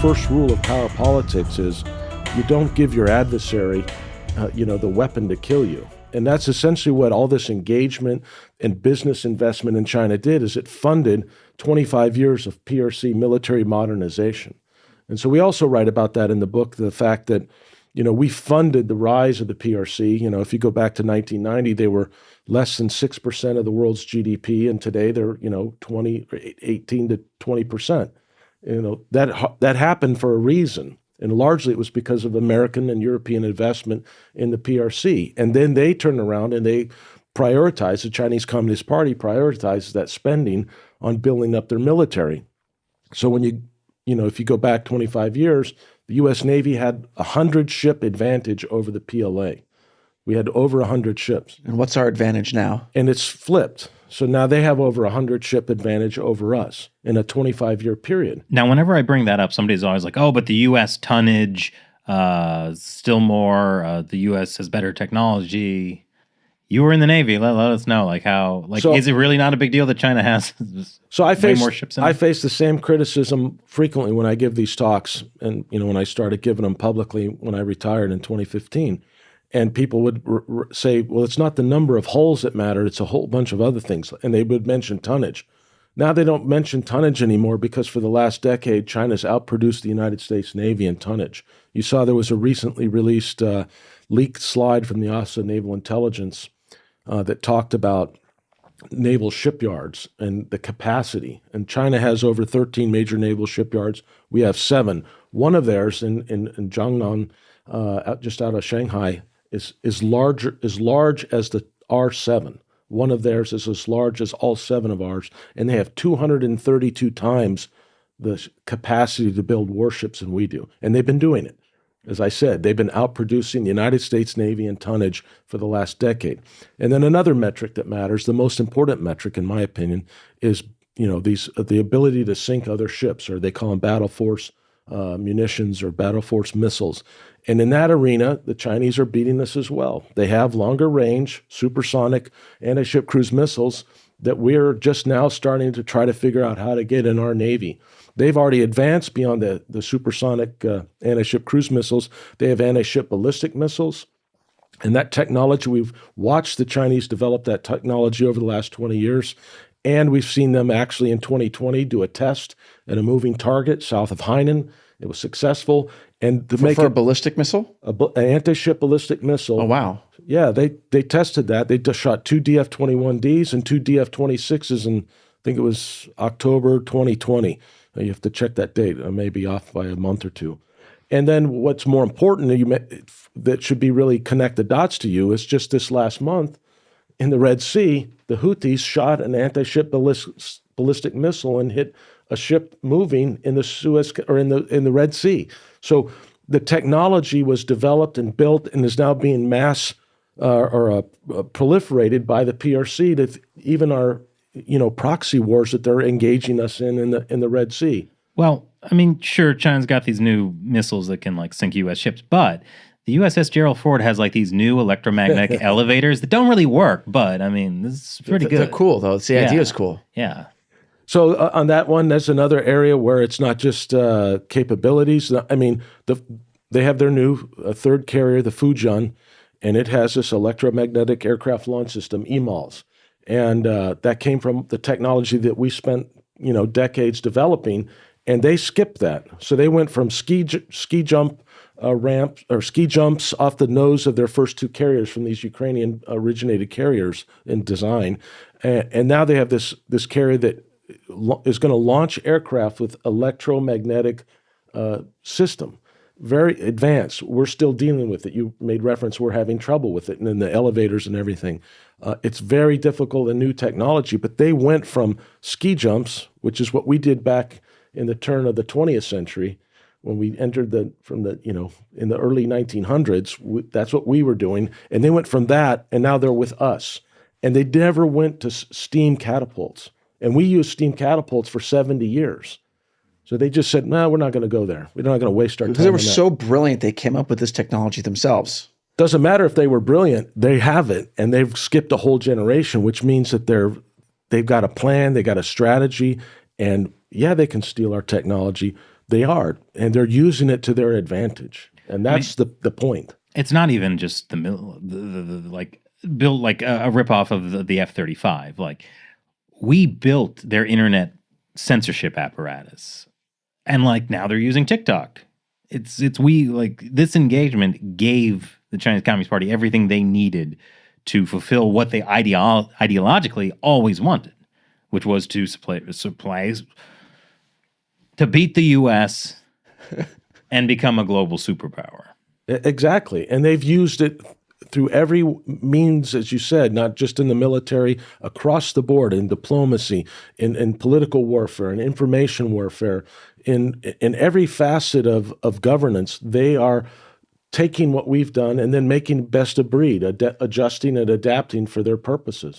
first rule of power politics is you don't give your adversary, the weapon to kill you. And that's essentially what all this engagement and business investment in China did, is it funded 25 years of PRC military modernization. And so we also write about that in the book, the fact that, we funded the rise of the PRC. If you go back to 1990, they were less than 6% of the world's GDP, and today they're, 18 to 20%. That happened for a reason. And largely it was because of American and European investment in the PRC. And then they turned around and they prioritized, the Chinese Communist Party prioritized that spending on building up their military. So when if you go back 25 years, the U.S. Navy had 100 ship advantage over the PLA. We had over 100 ships. And what's our advantage now? And it's flipped. So now they have over 100 ship advantage over us in a 25-year period. Now, whenever I bring that up, somebody's always like, oh, but the U.S. tonnage, still more, the U.S. has better technology. You were in the Navy. Let us know, is it really not a big deal that China has way more ships in it? I face the same criticism frequently when I give these talks, and when I started giving them publicly when I retired in 2015. And people would say, well, it's not the number of holes that matter, it's a whole bunch of other things. And they would mention tonnage. Now they don't mention tonnage anymore because for the last decade, China's outproduced the United States Navy in tonnage. You saw there was a recently released leaked slide from the Office of Naval Intelligence that talked about naval shipyards and the capacity. And China has over 13 major naval shipyards. We have 7. One of theirs in Jiangnan, just out of Shanghai, is large as the R7. One of theirs is as large as all 7 of ours, and they have 232 times the capacity to build warships than we do. And they've been doing it. As I said, they've been outproducing the United States Navy in tonnage for the last decade. And then another metric that matters, the most important metric in my opinion, is the ability to sink other ships, or they call them battle force munitions or battle force missiles. And in that arena, the Chinese are beating us as well. They have longer range, supersonic anti-ship cruise missiles that we're just now starting to try to figure out how to get in our Navy. They've already advanced beyond the supersonic anti-ship cruise missiles. They have anti-ship ballistic missiles. And that technology, we've watched the Chinese develop that technology over the last 20 years. And we've seen them actually in 2020 do a test at a moving target south of Hainan. It was successful. And for a ballistic missile? An anti-ship ballistic missile. Oh, wow. Yeah, they tested that. They just shot 2 DF-21Ds and 2 DF-26s in, I think it was October 2020. You have to check that date. I may be off by a month or two. And then what's more important that should be really connect the dots to you is just this last month in the Red Sea, the Houthis shot an anti-ship ballistic missile and hit a ship moving in the Suez or in the Red Sea. So the technology was developed and built and is now being proliferated by the PRC to even our proxy wars that they're engaging us in the Red Sea. Well, I mean, sure, China's got these new missiles that can sink U.S. ships, but the USS Gerald Ford has these new electromagnetic elevators that don't really work, but I mean, this is pretty good. They're cool though. The idea is cool. Yeah. So on that one, that's another area where it's not just capabilities. I mean, they have their new third carrier, the Fujian, and it has this electromagnetic aircraft launch system, EMALS. And that came from the technology that we spent, decades developing, and they skipped that. So they went from ski jump ramps or ski jumps off the nose of their first 2 carriers from these Ukrainian originated carriers in design, and now they have this carrier that is going to launch aircraft with electromagnetic system. Very advanced. We're still dealing with it. You made reference, we're having trouble with it, and in the elevators and everything. It's very difficult and new technology, but they went from ski jumps, which is what we did back in the turn of the 20th century, when we entered in the early 1900s, that's what we were doing. And they went from that, and now they're with us. And they never went to steam catapults. And we used steam catapults for 70 years. So they just said, no, we're not going to go there. We're not going to waste our time. Because they were so brilliant, they came up with this technology themselves. Doesn't matter if they were brilliant, they have it, and they've skipped a whole generation, which means that they've got a plan, they got a strategy, and yeah, they can steal our technology. They are, and they're using it to their advantage, and that's the point. It's not even just the like built like a ripoff of the F-35. Like, we built their internet censorship apparatus, and like now they're using TikTok. We like this engagement gave the Chinese Communist Party everything they needed to fulfill what they ideologically always wanted, which was to to beat the U.S. and become a global superpower. Exactly. And they've used it through every means, as you said, not just in the military, across the board, in diplomacy, in political warfare, in information warfare, in every facet of governance. They are taking what we've done and then making best of breed, adjusting and adapting for their purposes.